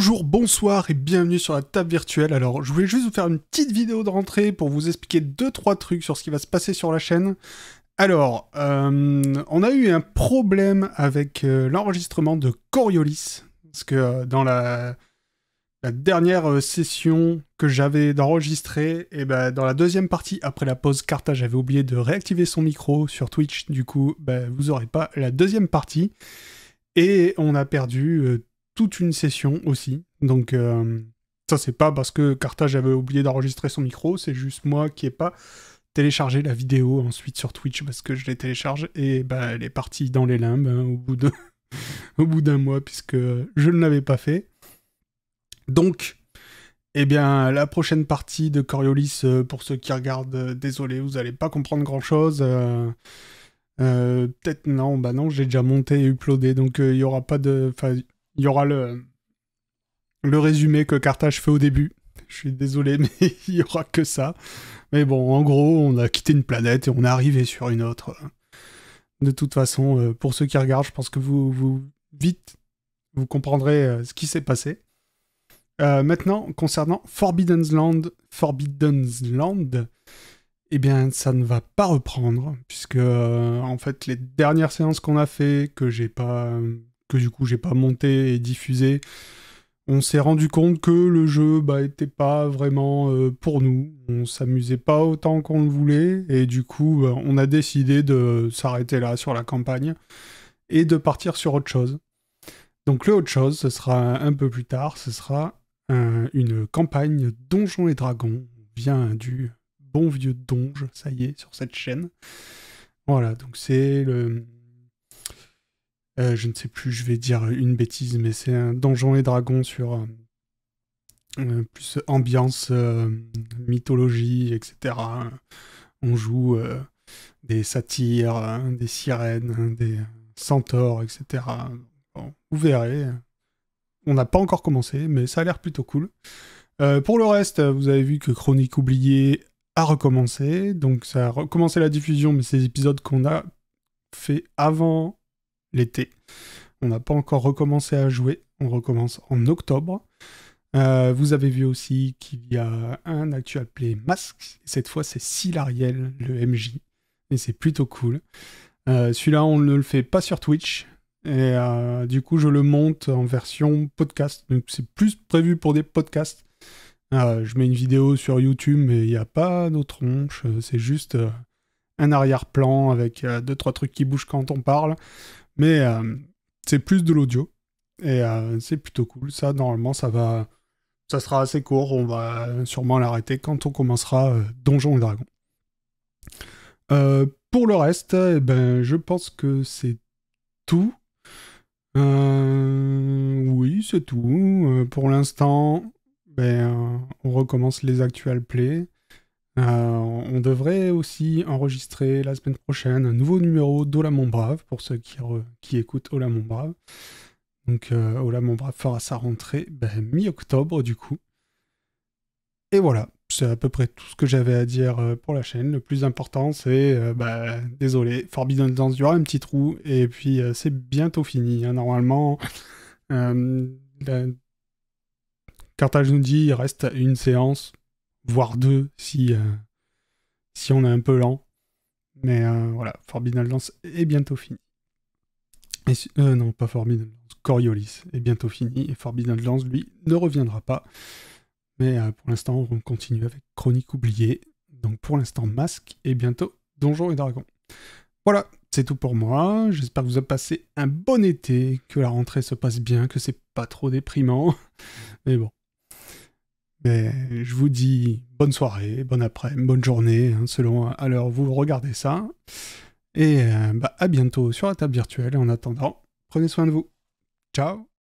Bonjour, bonsoir et bienvenue sur la table virtuelle. Alors, je voulais juste vous faire une petite vidéo de rentrée pour vous expliquer 2-3 trucs sur ce qui va se passer sur la chaîne. Alors, on a eu un problème avec l'enregistrement de Coriolis, parce que dans la dernière session que j'avais d'enregistrer, et ben dans la deuxième partie, après la pause Carta, j'avais oublié de réactiver son micro sur Twitch, du coup, vous n'aurez pas la deuxième partie. Et on a perdu toute une session aussi. Donc ça, c'est pas parce que Carthage avait oublié d'enregistrer son micro, c'est juste moi qui ai pas téléchargé la vidéo ensuite sur Twitch parce que je l'ai télécharge et elle est partie dans les limbes au bout d'un mois puisque je ne l'avais pas fait. Donc, eh bien, la prochaine partie de Coriolis, pour ceux qui regardent, désolé, vous allez pas comprendre grand-chose. Peut-être non, non, j'ai déjà monté et uploadé, donc il y aura pas de... Enfin, il y aura le résumé que Carthage fait au début. Je suis désolé, mais il y aura que ça. Mais bon, en gros, on a quitté une planète et on est arrivé sur une autre. De toute façon, pour ceux qui regardent, je pense que vous comprendrez ce qui s'est passé. Maintenant, concernant Forbidden Land, eh bien, ça ne va pas reprendre, puisque, en fait, les dernières séances qu'on a fait, que du coup, j'ai pas monté et diffusé, on s'est rendu compte que le jeu, était pas vraiment pour nous. On s'amusait pas autant qu'on le voulait, et du coup, on a décidé de s'arrêter là, sur la campagne, et de partir sur autre chose. Donc, le autre chose, ce sera un peu plus tard, ce sera une campagne Donjons et Dragons. On vient du bon vieux donge, ça y est, sur cette chaîne. Voilà, donc c'est le... je ne sais plus, je vais dire une bêtise, mais c'est un Donjons et Dragons sur plus ambiance, mythologie, etc. On joue des satyres, des sirènes, des centaures, etc. Bon, vous verrez. On n'a pas encore commencé, mais ça a l'air plutôt cool. Pour le reste, vous avez vu que Chronique oubliée a recommencé, donc ça a recommencé la diffusion, mais ces épisodes qu'on a fait avant l'été. On n'a pas encore recommencé à jouer, on recommence en octobre. Vous avez vu aussi qu'il y a un actual play masque, cette fois c'est Silariel, le MJ, et c'est plutôt cool. Celui-là, on ne le fait pas sur Twitch, et du coup je le monte en version podcast, donc c'est plus prévu pour des podcasts. Je mets une vidéo sur YouTube, mais il n'y a pas d'autre tronche, c'est juste un arrière-plan avec 2-3 trucs qui bougent quand on parle, mais c'est plus de l'audio, et c'est plutôt cool. Ça, normalement, ça sera assez court, on va sûrement l'arrêter quand on commencera Donjons et Dragons. Pour le reste, je pense que c'est tout. Oui, c'est tout. Pour l'instant... on recommence les actual plays. On devrait aussi enregistrer la semaine prochaine un nouveau numéro d'Ola Mon Brave, pour ceux qui écoutent Ola Mon Brave. Donc Ola Mon Brave fera sa rentrée mi-octobre du coup. Et voilà, c'est à peu près tout ce que j'avais à dire pour la chaîne. Le plus important c'est, désolé, Forbidden Dance, il y aura un petit trou, et puis c'est bientôt fini. Hein, normalement, Carthage nous dit il reste une séance, voire deux, si on est un peu lent. Mais voilà, Forbidden Lance est bientôt fini. Non, pas Forbidden Lance, Coriolis est bientôt fini, et Forbidden Lance, lui, ne reviendra pas. Mais pour l'instant, on continue avec Chronique oubliée. Donc pour l'instant, Masque, et bientôt Donjons et Dragons. Voilà, c'est tout pour moi. J'espère que vous avez passé un bon été, que la rentrée se passe bien, que c'est pas trop déprimant. Mais bon. Mais je vous dis bonne soirée, bonne après-midi, bonne journée, hein, selon à l'heure où vous regardez ça. Et à bientôt sur la table virtuelle. Et en attendant, prenez soin de vous. Ciao!